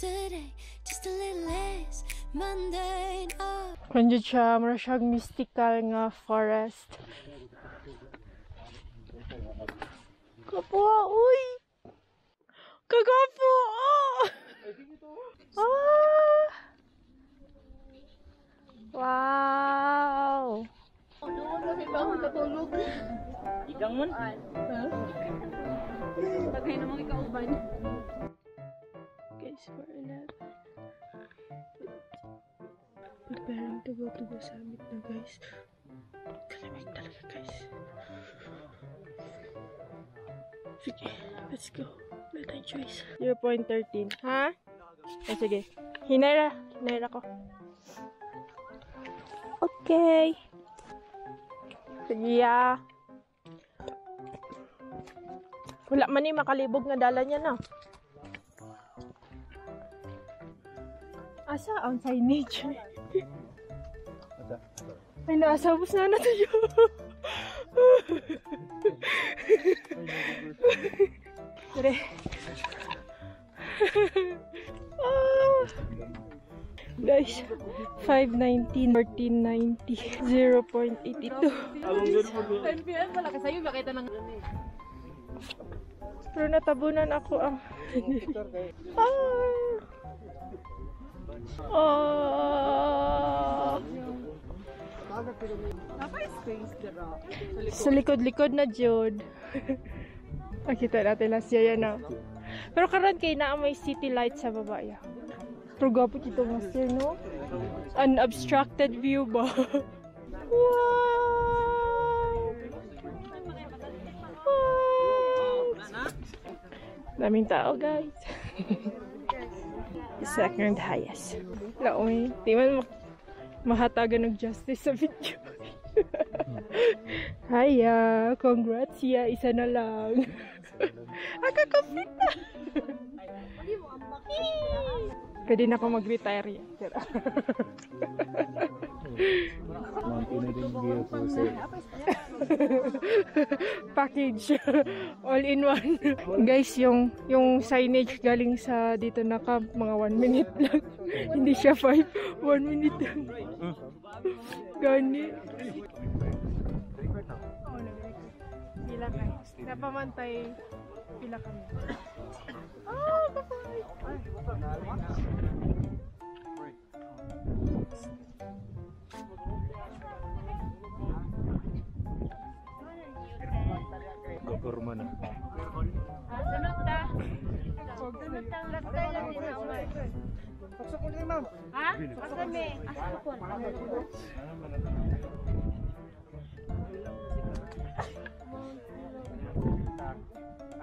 today, just a little less mundane. Oh. Nandiyan siya, mara siyang mystical nga forest. Kapo, uy! Kagapo! Oh! Ah! Wow! Doon na may bangon katulog. Igang mo? Tagay namang ikauban. Guys, for 11. Preparing to go to the summit na, guys. Kalamig talaga, guys. Sige, let's go. Wala tayong choice. 0.13. Ha? Oh, sige. Hinera ko. Okay. Sige, ya. Wala man ni makalibog nga dala niya na. Asa ang signage? Ay, naasabos na tayo. Tara. Guys, 519, 1490, 0.82. 10 PM wala ka sa'yo, bakita ng... Pero natabunan ako ang... Sa likod-likod na Jod. Nakita natin last year yan na. Pero karon kay na may city light sa baba ya. Pero gapo dito master, no? Unobstructed view ba? Wow! Wow! Daming tao, guys. Second highest. Laoy, di man mahatagan ng justice sa video. Hiya, congrats ya, isa na lang. Akakapit na. Pwede na ako mag-retire yan. Package. All in one. Guys, yung signage galing sa dito na camp, mga 1 minute lang. Hindi siya 1 minute lang. Gani. Pila kayo. Napamantay. Pila kami. Ah, kapay. Gopurma na. Sunod ta. Sunod ta. Lastay lang din na umay. Pasok ulit, ma'am. Ha? Pasok me. Asapon.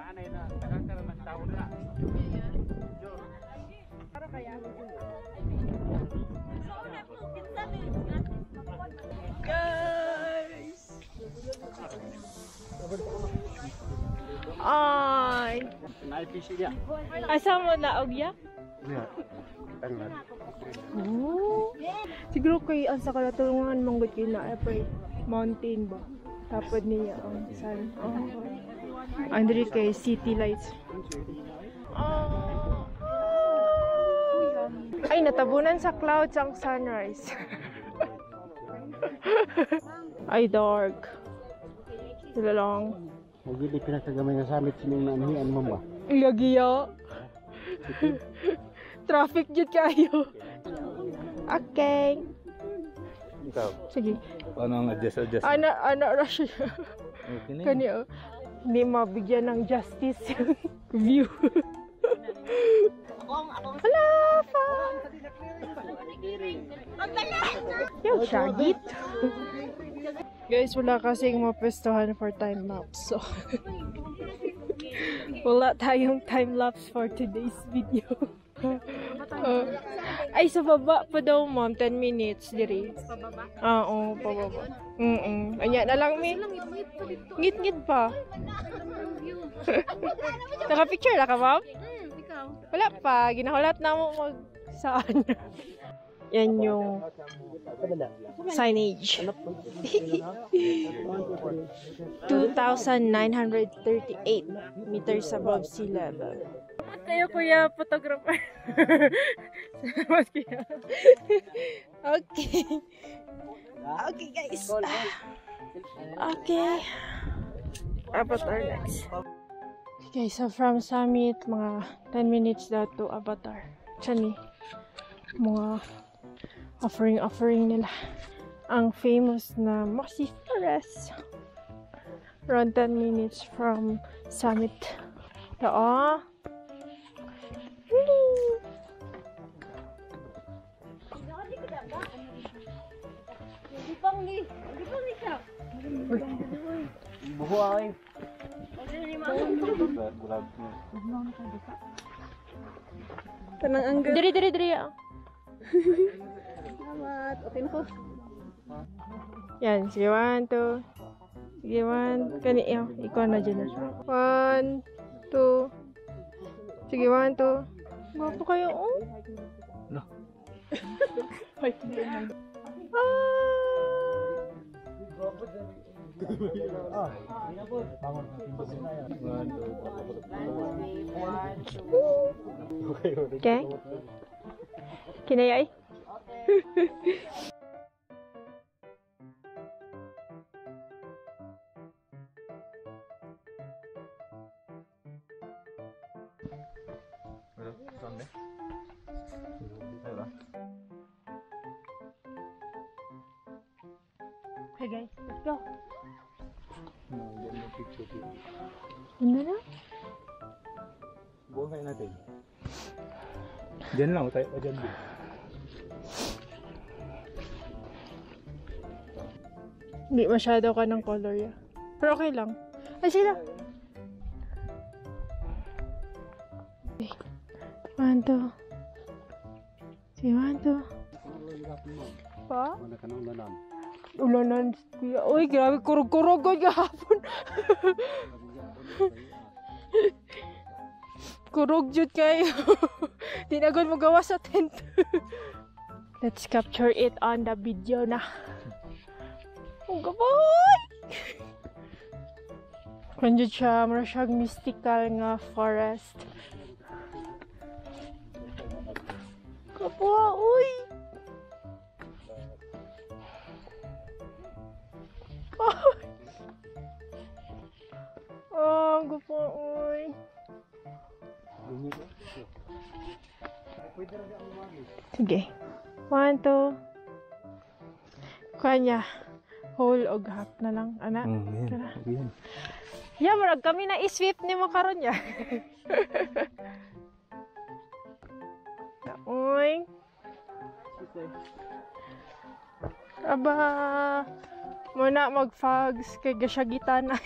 Anay na, nakakaroon ng taon na. Para kaya? Guys! Ay! Na-PC niya. Asa mo na, Ogya? Yeah. Tangan. Oh. Siguro kay ang sa kalatulungan manggut kayo na mountain ba? Tapos niya ang sun. Oh. Andre kay city lights. Oh. Ay, natabunan sa clouds ang sunrise. Ay, dark. Sila lang. Magiging pinakagamay na summit sinong naanihan mo ba? Ilagiya. Traffic dyan kayo. Okay. Ikaw? Sige. Paano ang adjust? Ana rush siya. Okay na. Kanya, hindi mabigyan ng justice yung view. Hala pa! Yung shagit. Guys, wala kasing mapestuhan for time lapse. So, wala tayong time lapse for today's video. Ay, sa baba pa daw, ma'am. 10 minutes, diri. Pababa? Oo, pababa. Anya na lang, mi. Ngit-ngit pa. Naka-picture na ka, ma'am? Ikaw? Wala pa. Ginahulat na mo saan. Yan yung signage. 2,938 meters above sea level. Salamat kayo, kuya photographer. Salamat kuya. Okay. Okay, guys. Okay. Avatar next. Okay, so from Summit, mga 10 minutes daw to Avatar. Chani. Mga offering nila. Ang famous na Mossy Forest. Around 10 minutes from Summit. Ito, Buho ay. Tanang angga. Diri. Salamat. Okay na ko. Yan, sige, 1, 2. Sige, 1. Kani, ikaw na dyan. 1, 2. Sige, 1, 2. Gwapo kayo, oh. No. Okay. Kinayay? Okay guys, let's go. Ano na? Buong kayo natin. Diyan lang, tayo pa dyan din. Hindi masyado ka ng color ya. Pero okay lang. Ay, sila! 1, 2. Si 1, 2. Pa? Mana ka nang ulanan? Ulanan. Uy, grabe. Kurog-kurog ko gahapon. Kurog jud kayo. Di na gud magawa sa tent. Let's capture it on the video na. Oh, gaboy! Kung jud siya, mara siyang mystical nga forest. Kapwa, uy! Oh, gupo, uy. Sige. 1, 2. Kanya. Whole o half na lang, anak. Yan. Ya, marag kami na i-sweep ni mo karon ya. Uy. Aba. Muna mag-fogs kay gasyagitan na.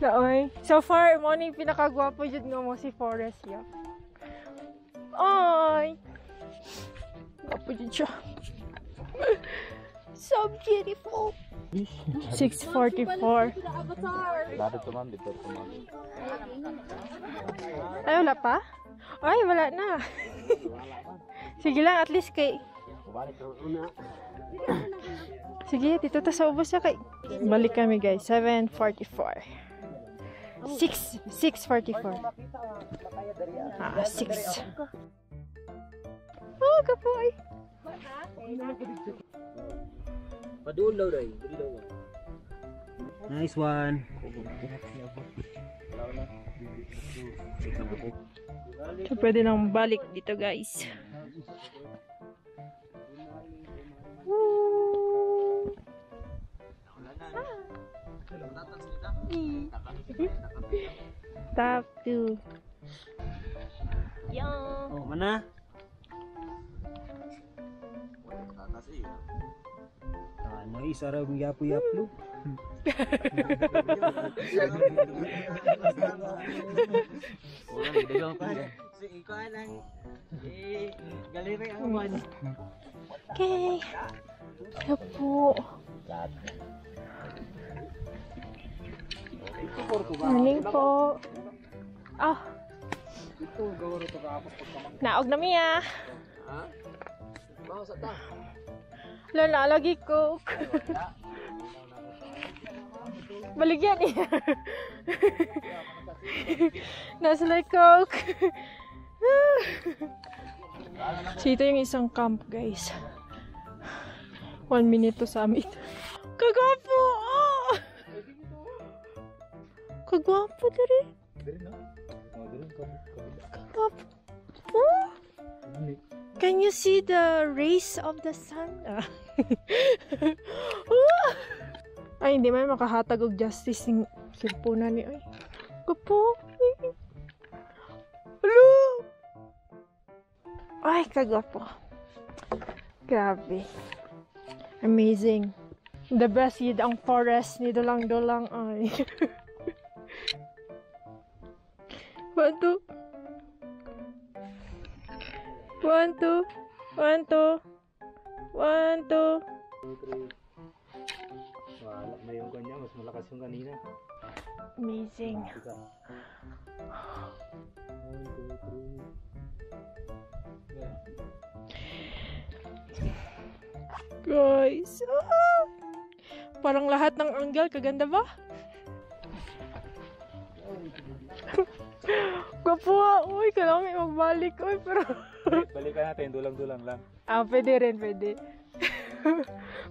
Naoy. So far, mo ni pinakagwapo jud nga mo si Forest ya. Oy. Gwapo jud siya. So beautiful. 6:44. Dado to ma'am, dito to ma'am. Ay, wala pa? Ay, wala na. Sige lang, at least kay... Sige, dito ta sa ubos na kay... Balik kami guys, 7:44. 6:44. 6. Oh, kapoy. Padulaw daw, nice one. So, pwede nang balik dito guys. Top 2. Yan. Oh, mana? Ano isa raw ng yapu-yapu? Okay. Ito po. Morning po. Ah. Naog na miya. Lala, lagi cook. Baligyan niya. Nasa like Coke. So, ito yung isang camp, guys. 1 minute to summit. Kagwapo! Oh! Kagwapo dali. Kagwapo. Oh! Can you see the rays of the sun? Oh! Ay, hindi may makahatag og justice ng silpunan ni. Ay, kapo. Hello! Ay, kagwapo. Grabe. Amazing. The best yun ang forest ni Dulang-Dulang. Ay. 1, 2. 1, 2. 1, 2. 1, 2. Wala na yung kanya, mas malakas yung kanina. Amazing. Guys, parang lahat ng angle, kaganda ba? Gwapo, uy, kailangan may magbalik, uy, pero... Balikan natin, dulang-dulang lang. Pwede rin, pwede.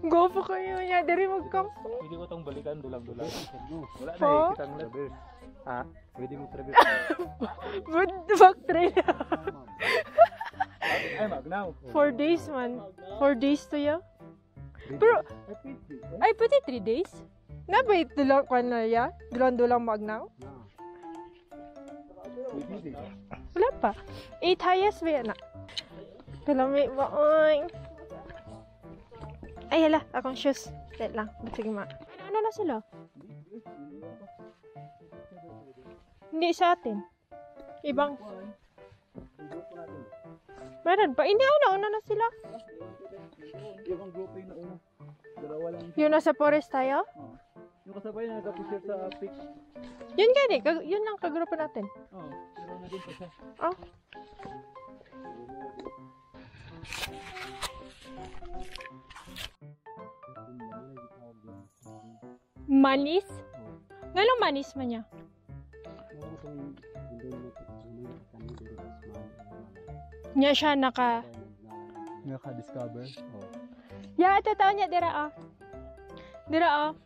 Gwapo kayo niya, dari mag-camp. Pwede ko itong balikan, dulang-dulang. Wala na Po? kitang traverse. Ha? Pwede mo traverse. Back trail. Ay, magnaw. 4 days, man. 4 days to ya. Pero, ay, pwede 3 days? Na ba ito lang ka na ya? Dulang-dulang magnaw? Wala pa. 8 highest ba yan na? Kalami ba? Ay, hala. Akong shoes. Wait lang. Sige ma. Ano na sila? Hindi sa atin. Ibang. Meron pa. Hindi, una na sila. Yung grupo yung nauna. Dalawa lang. Yung nasa forest tayo? Yung kasabay na nag-picture sa pic. Yun gani. Yun lang kagrupo natin. Oo. Pero na din pa siya. Oh. Manis? Ngalong manis man niya? Niya siya Naka-discover? Oo. Ya, totoo niya dira Dira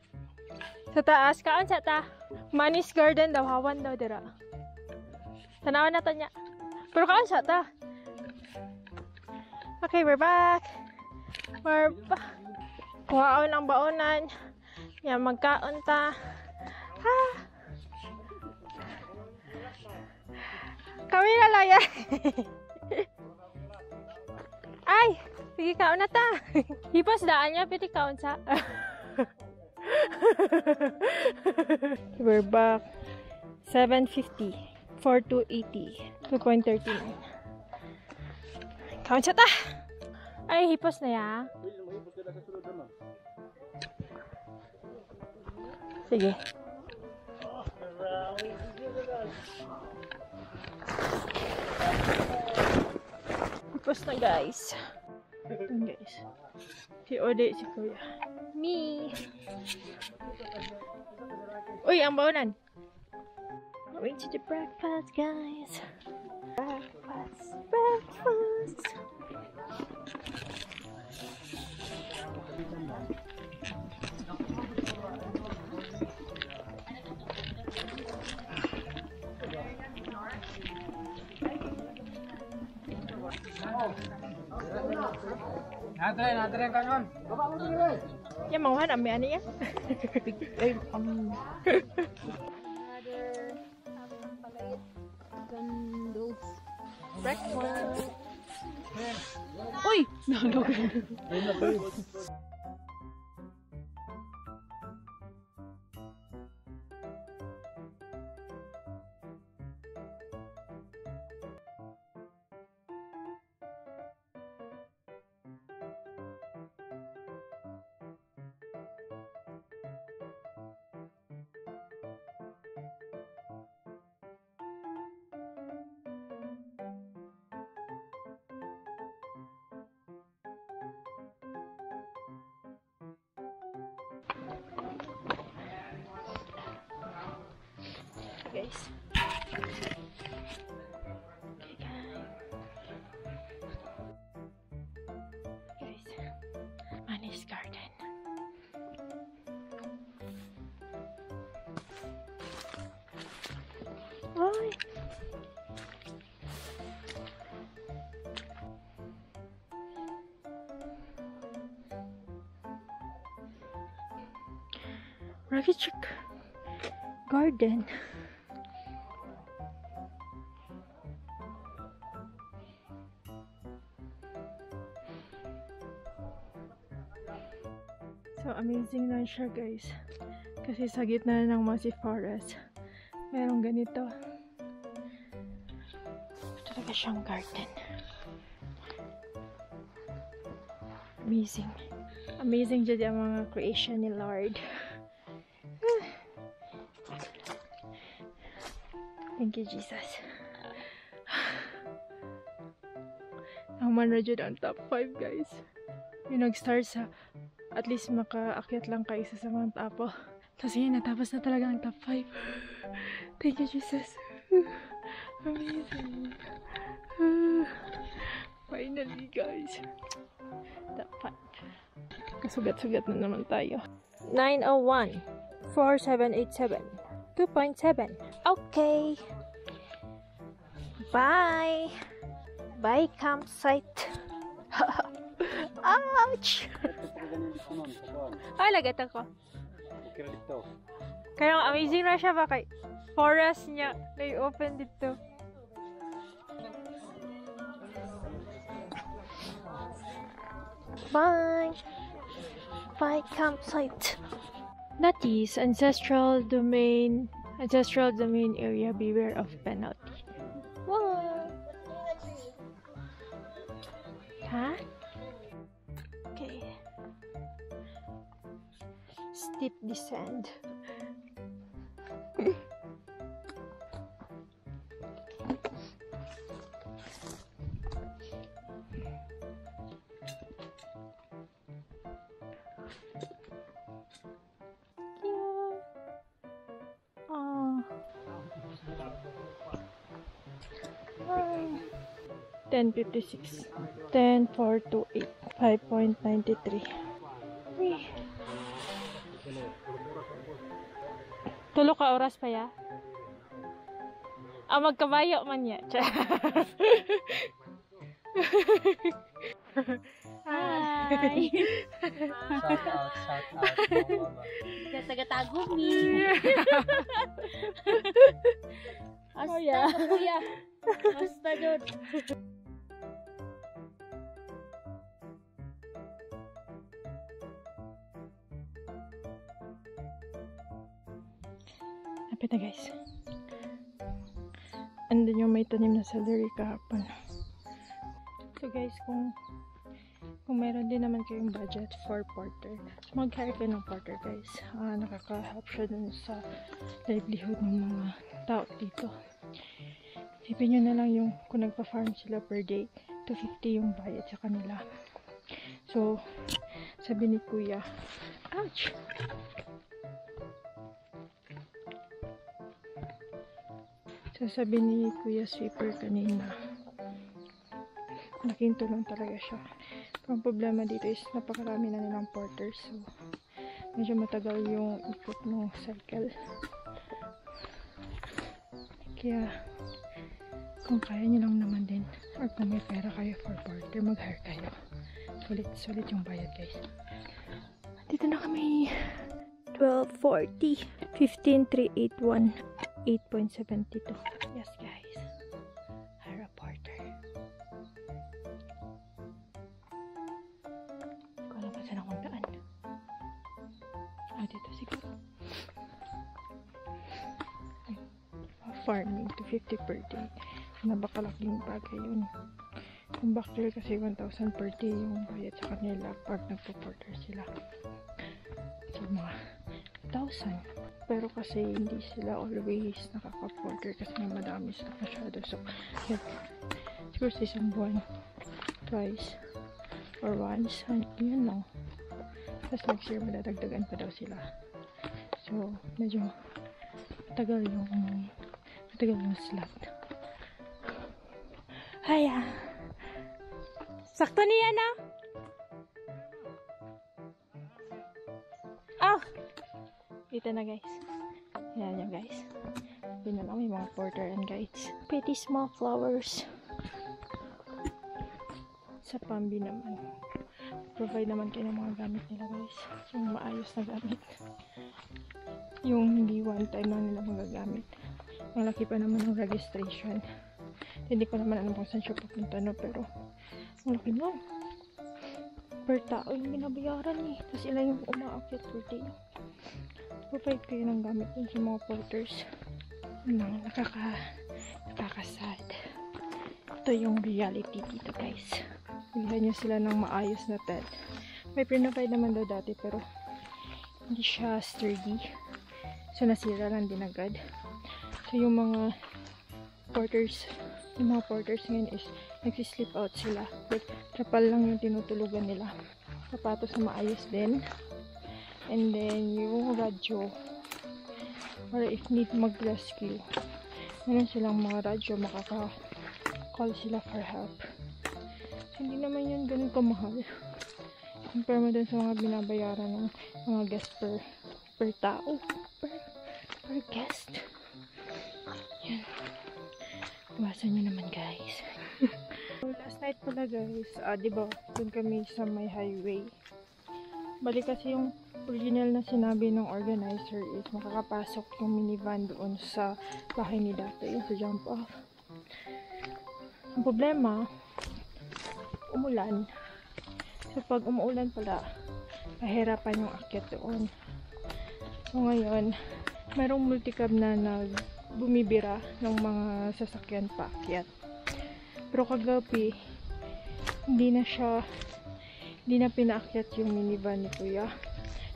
sa taas, kaon sa ta. Manis garden daw, hawan daw dira. Tanawan na to niya. Pero kaon sa ta. Okay, we're back. We're back. Kuhaon ang baonan. Yan, magkaon ta. Ha! Kami na lang yan. Ay! Sige, kaon na ta. Hipos daan niya, pwede kaon sa. We're back. 750. 4280. 2.39. Kaon sa ta. Ay, hipos na ya. Sige. Hipos na guys. Guys. Si Ode, si Kuya. Me. Uy, ang baonan. Going to the breakfast, guys. Breakfast. Nadre kanon. Yan, mauhan, ang may ano yan. Breakfast. Uy! Nalog. guys. Guys, Manny's Garden. Ay! Rakichik Garden. So amazing lang siya guys. Kasi sa gitna ng massive forest, merong ganito. Talaga siyang garden. Amazing. Amazing dyan ang mga creation ni Lord. Thank you, Jesus. Ang manrajud ang top 5, guys. Yung nag-start sa, at least makaakyat lang kayo sa Mount Apo. Tapos yun, natapos na talaga ang top 5. Thank you, Jesus. Amazing. Finally, guys. Top 5. Kasugat-sugat na naman tayo. 901. 4787. 2.7. Okay. Bye. Bye campsite. Ouch. Ay, lagat ako. Kaya amazing na siya ba kay forest niya. Nai-open dito. Bye. Bye campsite. That is ancestral domain area. Beware of penalty. Whoa. Huh? Okay. Steep descent. Oh. 10:56. 10:428. 5.93. Tulo ka oras pa ya? Ah, magkabayo man ya. Hi. Shout out. Taga-tagumi. Oh, yeah. Kuya. Basta doon. Lapit na guys. Andun yung may tanim na celery kahapon. So guys, kung meron din naman kayong budget for porter, mag-hire kayo ng porter guys. Nakaka-help siya dun sa livelihood ng mga tao dito. Isipin nyo na lang yung kung nagpa-farm sila per day, 250 yung bayad sa kanila. So, sabi ni Kuya, ouch! So, sabi ni Kuya Sweeper kanina, malaking tulong talaga siya. Pero ang problema dito is napakarami na nilang porters. So, medyo matagal yung ikot ng cycle. Kaya, kung kaya nyo lang naman din, or kung may pera kayo for porter, mag-hire kayo. Sulit yung bayad guys. Dito na kami. 12:40. 15,381. 8.72. Yes guys. Hire a porter. Ko alam pa saan akong daan. Dito siguro. Farming, 250 per day. Napakalaking bagay yun. Kung backdoor kasi 1,000 per day yung bayad sa kanila pag nagpo-porter sila. So mga 1,000. Pero kasi hindi sila always nakaka-porter kasi madami sila masyado. So, yun. Siguro sa isang buwan, twice, or once, yun lang. Tapos next year, madadagdagan pa daw sila. So, medyo tagal yung Tagal ng slot. Haya. Sakto niya na. Oh! Dito na guys. Yan yan guys. Yun na lang, may mga porter and guides. Pretty small flowers. Sa Pambi naman. Provide naman kayo ng mga gamit nila guys. Yung maayos na gamit. Yung hindi one time na nila magagamit. Ang laki pa naman ng registration. Hindi ko naman alam kung saan siya pupunta no, pero ang laki mo. Per tao yung binabayaran eh. Tapos ilan yung umaakyat per day. Provide kayo ng gamit dun sa mga porters. Nakakasad. Ito yung reality dito guys. Bilhan nyo sila ng maayos na tent. May pinapay naman daw dati pero hindi siya sturdy. So nasira lang din agad. So yung mga porters ngayon is nagsislip out sila. Like trapal lang yung tinutulugan nila. Sapatos na maayos din. And then yung radyo para if need mag-rescue. Meron silang mga radyo, makaka-call sila for help. Hindi naman yun ganun kamahal. Compare mo dun sa mga binabayaran ng mga guest per tao. Per guest. Yan. Iwasan nyo naman guys. Last night pala guys, diba, dun kami sa may highway. Balik kasi yung original na sinabi ng organizer is makakapasok yung minivan doon sa bahay ni Dato, yung sa jump off. Ang problema, umulan. So pag umuulan pala, mahirapan yung akyat doon. So ngayon, mayroong multicab na bumibira ng mga sasakyan paakyat. Pero kagabi, hindi na pinaakyat yung minivan ni Kuya.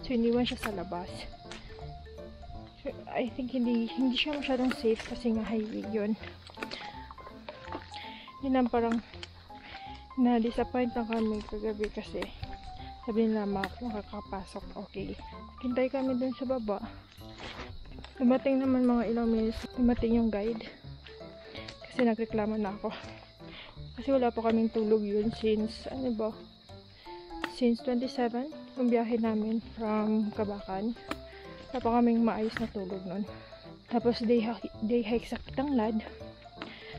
So iniwan siya sa labas. So, I think hindi siya masyadong safe kasi nga highway yun. Yun ang parang na-disappoint lang kami kagabi kasi sabi nila makakapasok. Okay. Hintay kami dun sa baba. Dumating naman mga ilang minutes. Dumating yung guide. Kasi nagreklamo na ako. Kasi wala pa kaming tulog yun since, since 27. Yung biyahe namin from Kabakan. Wala pa kaming maayos na tulog nun. Tapos day hike sa Kitanglad.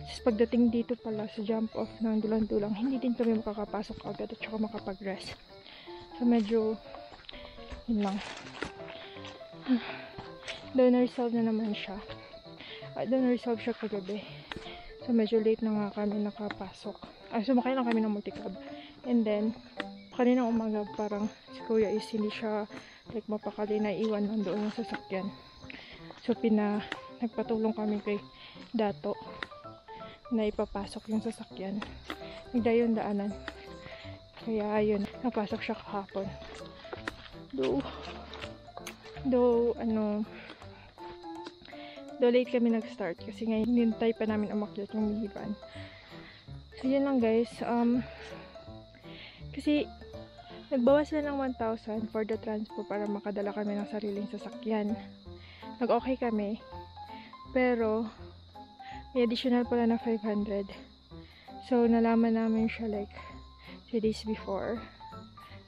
Tapos pagdating dito pala sa jump off ng dulang-dulang, hindi din kami makakapasok agad at saka makapag-rest. So medyo yun lang. Doon na-resolve na naman siya. Doon na-resolve siya kagabi. So medyo late na nga kami nakapasok. Sumakay lang kami ng multicab. And then kaninang umaga parang si Kuya is hindi siya like mapakali na iwan lang doon yung sasakyan. So nagpatulong kami kay Dato na ipapasok yung sasakyan. Nagdayon daanan. Kaya ayun, napasok siya kahapon. Though late kami nag-start kasi ngayon hinintay pa namin umakyat yung minivan. So yun lang guys. Kasi nagbawas sila ng 1,000 for the transport para makadala kami ng sariling sasakyan. Nag-okay kami. Pero may additional pala na 500. So nalaman namin siya like 2 days before.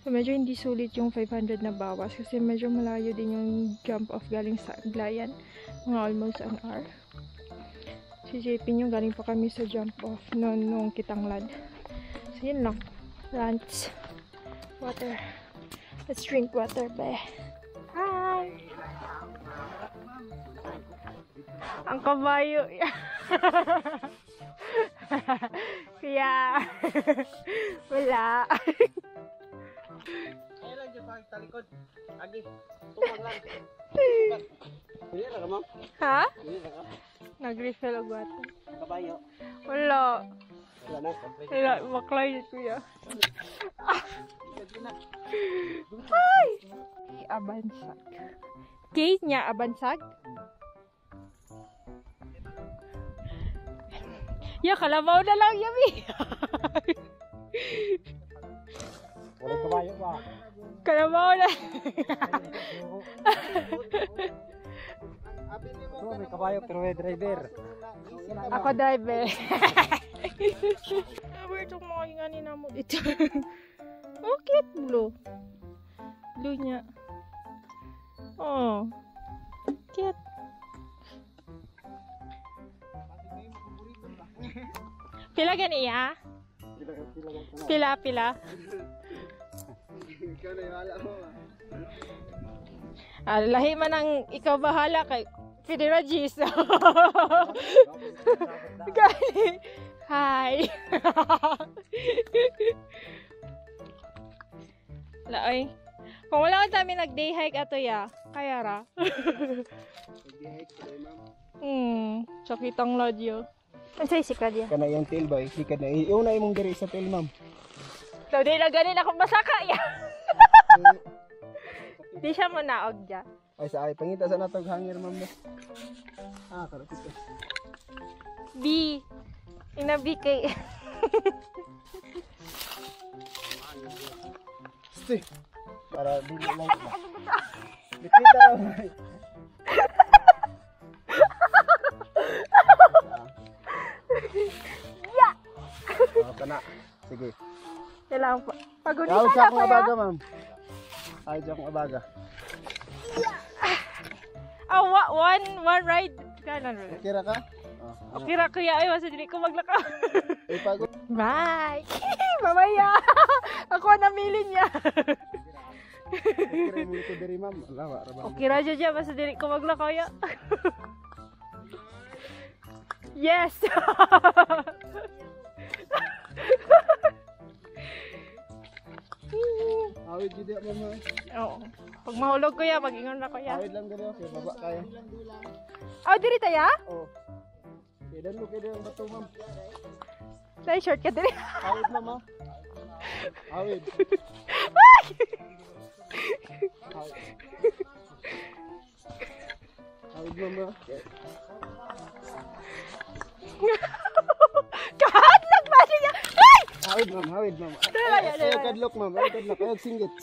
So medyo hindi sulit yung 500 na bawas kasi medyo malayo din yung jump off galing sa Aglayan. Mga almost an hour. Si JP nyo galing pa kami sa jump off nung Kitanglad. So yun lang. Rants. Water. Let's drink water, be. Hi! Ang kabayo. Kaya wala. Ayan lang dyan sa talikod. Agi. Tupang lang. Hindi na ka, ma'am? Ha? Hindi na ka. Nag-refill og water. Kabayo. Wala. Wala na. Wala. Maklay na kuya. Ay! Abansag. Case niya, abansag? Kalabaw na lang, Yami. Wala kabayo ba? Kalabaw na. Oh, may kabayo pero may driver. Ako driver. Sabi itong mga hinganin na mo dito. Oh, cute blue. Blue niya. Oh. Cute. Pila gani ya? Pila. Ikaw na yung hala mo. Lahi man ang ikaw bahala kay Fidera G's. Hi. Laoy. Kung wala ka kami nag-day hike ato ya, kaya ra. Sakitang lodyo. Ang say sikad ya. Kana yung tail ba? Sikad na. Iuna imong diri sa tail, ma'am. So, di na ganin ako masaka ya. Di siya mo naog dya. Ay sa ay pangita sa natog hanger, ma'am. Karapit ka. B. Inabi kay. Stay. Para di lang. Bikita raw. Ya. Kana. Sige. Kailangan pa. Pagunitan Tawag na sa ko akong ya. abaga, ma'am. Ay, sa akong abaga. One ride. Kanan. Kira ka? Okay ra kuya. Ay, wasa dili ko maglakaw. Ay, pagod. Bye. Mamaya. Ako ang namili niya. Kira mo ito diri, ma'am. Lawa, rabang. Okay ra dyan. Basta dili ko maglakaw ya. Yes. Awid jud ya, ma'am. Oo. Pag mahulog ko ya, mag-ingon na ko ya. Awid lang diri, okay, baba kaya. Oh, diri taya? Oh. Kedan mo kaya ang bato, ma'am. Dahil short ka diri. Awid, ma'am. Awid. Awid, ma'am. Kahadlag ba niya? Ay! Awid, ma'am. Awid, ma'am. Dala, ya, dala. Ayaw kadlok, ma'am. Ayaw kadlok. Ayaw singgit.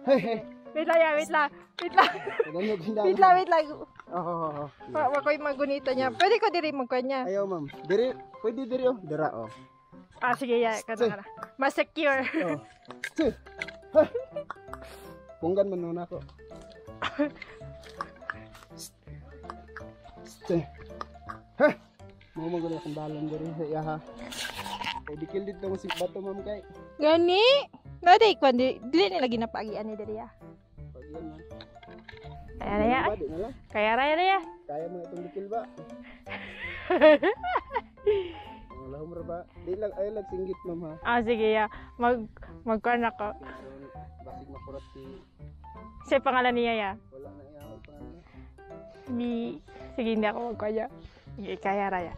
Hey, hey. Wait lang ya, wait lang. Wait lang. Kedan mo gindahan. Wait lang, wait lang. Oh. Wa ko'y magunita niya. Pwede ko diri magkanya. Ayaw, ma'am. Diri, pwede diri, oh. Dira, oh. Ah, sige ya. Kana. Mas secure. Oh. Sige. Hey. Punggan man muna ako. Sige. Heh. Mau magulo akong balon diri sa iya, ha. Kay dikil dito mo si bato, ma'am, kay. Gani. Naday ko dili nila ginapagian ni diri ya. Pag yan, ma'am. Kaya na ya. Di na lang. Kaya ra ya. Kaya mo itong dikil ba? Lahom ra ba? Di lang ay lang singgit, ma'am, ha. Ah, sige ya. Magkuhan ako. Basig makurat si Sa pangalan niya ya. wala na iya ako pa. Sige, hindi ako magkaya. Sige, kaya ra ya.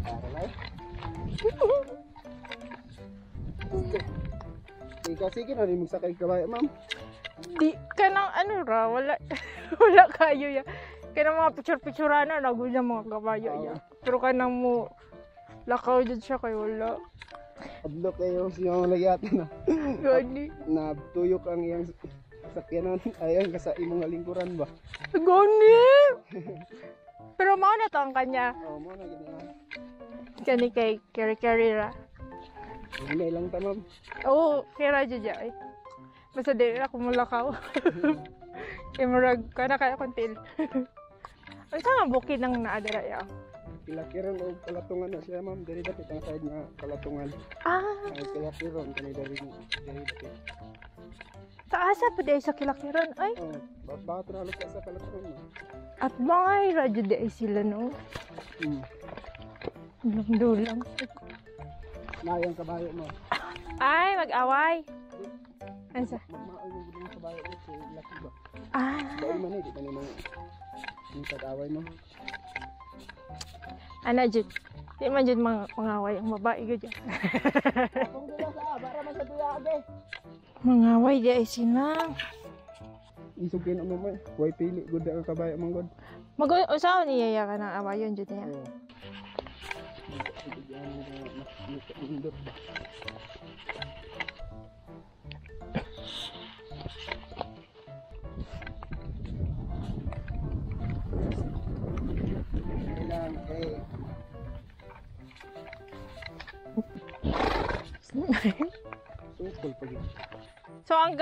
Aray. Sige na rin sa kay kabayo, ma'am. Di ka nang ano ra, wala wala kayo ya. Kaya mga picture-picturean na nagunya mga kabayo ya. Pero ka nang mo lakaw dyan siya kay wala. Adlo kayo siya nagyatan na. Gani. Na tuyok ang iyang sakyanan ayan ka sa imong lingkuran ba? Gani. Pero mao na to ang kanya. Oh, mo na gina. Kani kay carry ra. Hindi lang ta, ma'am. Oo, kaya dyan dyan eh. Basta di ako mulakaw. Imurag ka na kaya kontil. Ang saan bukid ng naadara ya? Kilakiron o kalatungan na siya, ma'am. Dari dapat ang side nga kalatungan. Ah, Ay kilakiron kani dari dapat. sa asa pa di sa kilakiran ay. Oh, bakit na halos ka sa kalatungan, ma'am? At mga radyo di ay sila no. Dulang. Nayang kabayo, ma'am. Ay, mag-away. Ansa? Magmaoy yung budong kabayo mo si laki ba? Ah, Dahil man di pa ni nang tag-away mo. ana jud. Di man jud mangaway ang babae gud. Kung dila sa para man sa duyage. Mangaway di ay sila. Isugin mo, ma'am. Way pili gud ang kabayo mong god. Mag-usaw niya ka ng awayon jud niya. Oh. Sungkol pag So ang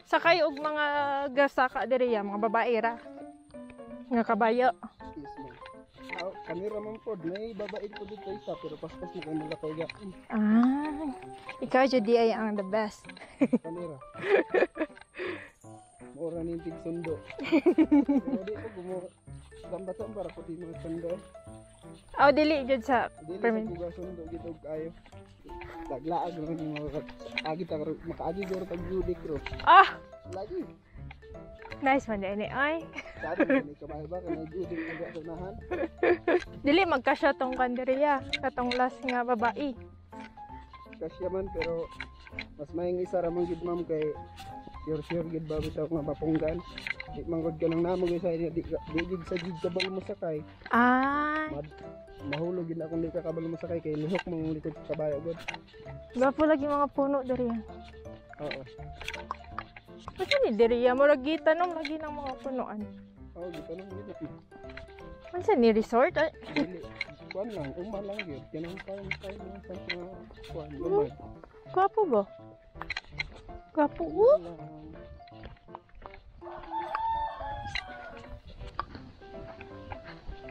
sakay og mga gasaka diri ya, mga babae ra. Nga kabayo. is man. Kamera man po, may babae po dito isa, pero paspas na kayo malakaw ya. Ah, ikaw jud ay ang the best. Kamera. Mura ni tig sundo. Pero di ko gumo. Samba-samba ra ko di mga sundo. Oh, dili jud sa Dili sa permit. kuga sundo gito ayo. Laglaag lang yung mga agi ta makaagi guro tag judik ro. Ah, Lagi. nice man din ay. Dati ni kabay ba kana judik ko sa nahan. Dili magkasya tong kandiriya, katong last nga babae. Kasya man pero mas maing isa ra man gid ma'am kay sure gid ba bitaw nga mapunggan. Di manggod ka nang namog sa inyo di gid sa gid kabalo mo sakay. Ah, Mahulog gid akong di ka kabalo mo sakay kay lihok mong likod sa kabayo gud. gapo lagi mga puno diri. Oo. Kasi ni diri ya murag gitanong lagi ng mga punuan. Oo, gito nang gid. Unsa ni resort? Ay, Dili. Kuan lang, lang yun. Ganun tayo mga sa mga kuan. Lumad. gwapo ba? Gwapo. Lang.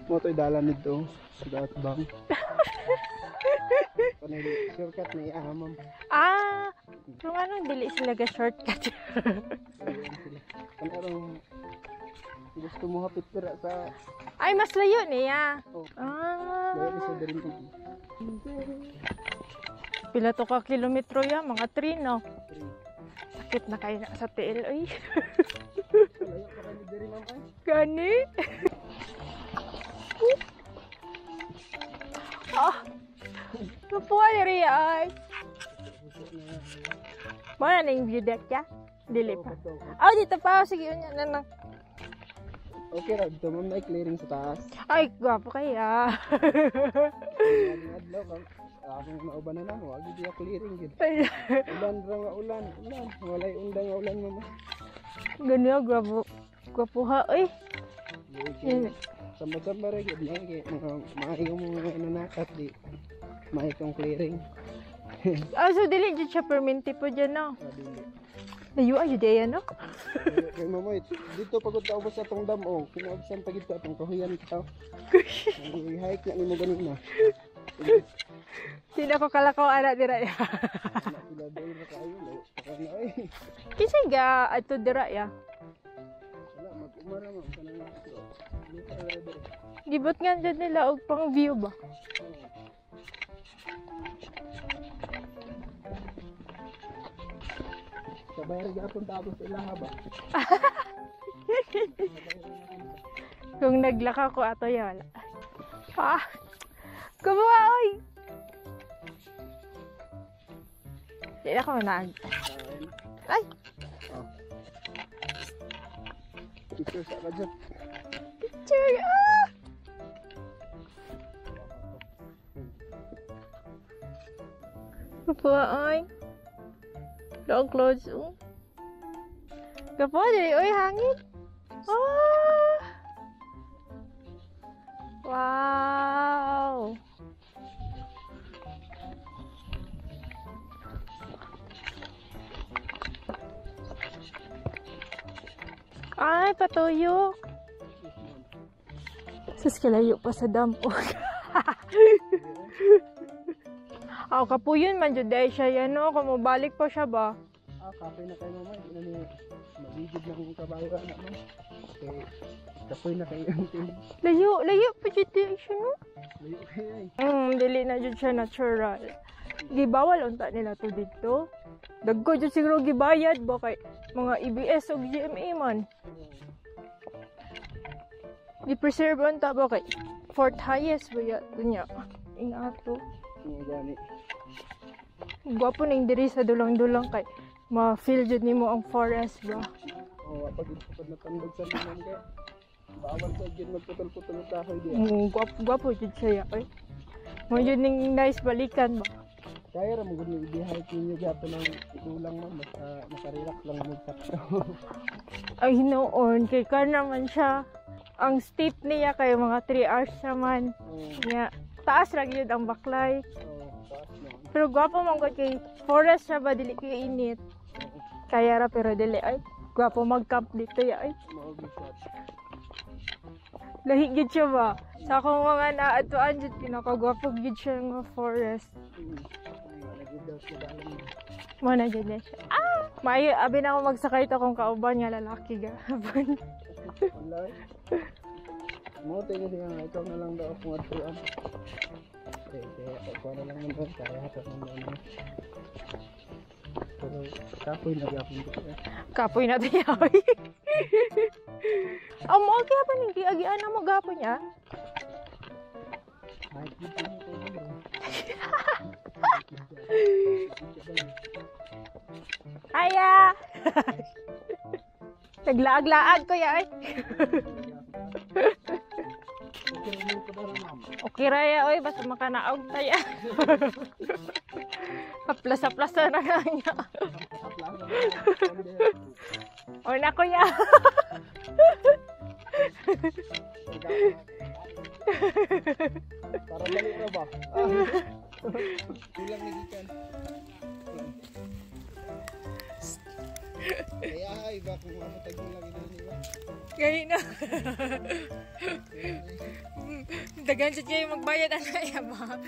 Mo to'y dalan nito. Sudat bang. Panay shortcut na iahamam. Ah, kung anong dili sila ga shortcut. Ayan sila. Kanarang gusto mo hapit tira sa Ay, mas layo niya. oh, Ah, dahil sa darin ko. pila to ka kilometro ya, mga 3 no. Sakit na kayo na sa tiil, oy. Layo pa kami diri ma'am ay. Gani? Ah, napuha diri ay. Mana na yung view deck ya? Dili pa. Oh, dito pa. Sige, yun yan na. Okay ra dito ma'am na clearing sa taas. Ay, gwapo kaya. Adlaw kang akong mauban na wag di clearing gid. Ulan ra nga ulan. Walay undang nga ulan mama. Ganyan, gwapo. Gwapo ha, oy. Yan. Samba-samba ra gid na kay mga maayo mo nga nanakat di. May tong clearing. Ah, so dili dyan siya perminti po dyan, no? Dili. Layo ay dyan, no? Kay mama dito pagod ta ubos sa tong dam kinaubsan pa gid ta atong kahuyan ta. I-hike na nimo ganina. Sino ko kalakaw anak dira ya? Sila dai ra kayo layo pa na ay. Kisay ga ato dira ya? Wala mag-umara mo kanang ito. Dito ra diri. Gibot nga dyan nila og pang view ba? Sabay ra gyapon tapos ilaha ba. Kung naglaka ko ato ya, wala. Ah! Kabuha, oy! Di na ko manaan. Ay! Picture sa budget. Picture! Ah! Kabuha, oy! Long clothes, oh. Kabuha, dili, oy, hangin! Ah! Wow! Ay, patuyok. Sus, kalayo pa sa dampo. Aw, kapuyon man jud dahil siya yan, no? Kung mabalik pa siya ba? Kapoy na kayo mama, hindi na niya magigid na kong kabayo anak mo. Okay, kapoy na kayo ang team. Layo pa jud dahil siya, no? Layo kayo ay. Dili na jud siya natural. Gibawal unta nila to dito. Dagko jud siguro gibayad ba kay mga EBS o GMA man. Gi-preserve unta ba kay fourth highest ba ya dunya. Ingato. Mga gani. Gwapo ning diri sa dulang-dulang kay ma-feel jud nimo ang forest ba. Pag ito na tandog sa naman ka. Bawal sa dyan magputol-putol ng kahoy di. Gwapo jud siya ay. Mo jud ning nice balikan ba. Kaya ra mo gud ni i-hike ninyo gato ng igulang man basta makarelax lang mo sakto. Ay hinoon kay kan naman siya. Ang steep niya kay mga 3 hours naman. Nya taas ra gyud ang baklay. Taas na. Pero gwapo man gud kay forest siya ba dili kay init. Kaya ra pero dili ay gwapo mag-camp dito ya ay. Maugis shot. Lahi gid siya ba? Sa akong mga naatuan jud pinakagwapo gid siya nga forest. Mo na jud siya. Ah, maayo abi na ako magsakay to kung kauban nga lalaki gahapon. Wallahi. Mo tayo siya nga ikaw na lang daw kung atuan. Kaya ako na lang nito kaya hatas ng mga. Pero kapoy na gyapon dito. Kapoy na tayo. Amo kaya pa ning giagian mo gapon niya. Ay, dito mo ko bro. Aya. Naglaag-laag ko ya ay. Okay raya oy basta makanaog tayo. Haplas-haplasan na lang niya. O na kuya. Para balik na ba? Bilang nagikan. Kaya ay ba kung mamatag mo lang ito niya. Gaya na. Dagan siya yung magbayad ang kaya ba?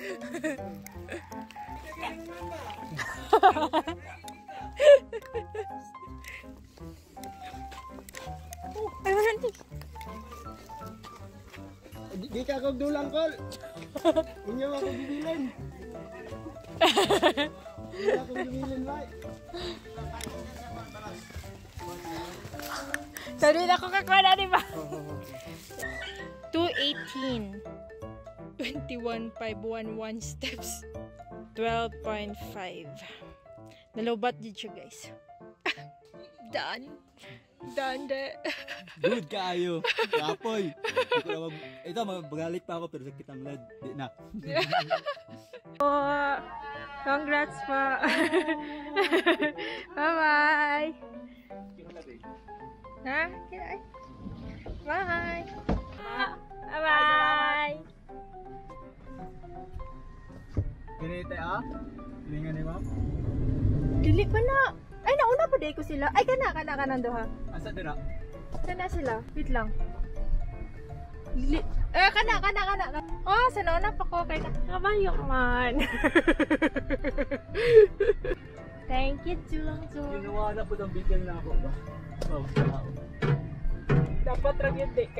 Ay, walang Di ka kog dulang kol. Inyo ako bibilin. Di ako bibilin bay. Sabi na ko kakuha na, di ba? 218. 21,511 steps. 12.5. Nalobat dito siya, guys. Done. Done de. Good kaayo. Kapoy. Ito, magalit pa ako pero sakit ang lad. Di na. Oh, congrats pa. Bye-bye. Ha? Bye. Bye-bye. Kinita ah? Lingan ni ma'am? Dili pa na. Ay, nauna pa day ko sila. Ay, kana doha. Asa dira? Kana sila. Wait lang. Kana. Oh, sa nauna pa ko. Kaya nakakabayo man. Thank you, Julang. Ginawa na po ng bigyan na ako ba? Oh, tao. Dapat ragyan di.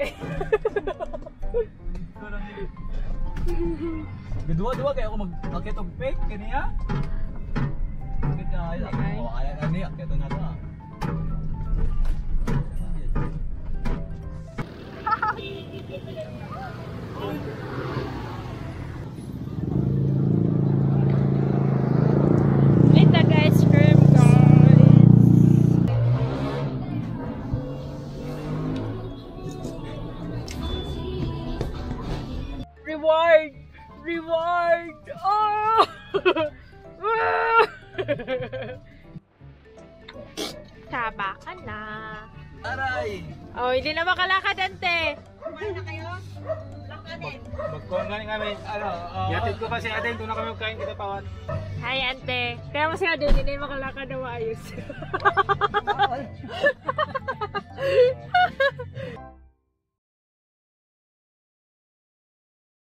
Gedua-dua kayak ako mag-akit og fake kaniya. Kita ay oh ayan ani akit na to. It's a guys cream, guys. Reward! Oh! Taba ka na. Aray! Oh, hindi na makalakad, ante. Magkuhan kami, yatid ko pa si Aden kung na kami magkain kita pawan. Hi, ante. Kaya mo si Aden, hindi na makalakad na maayos.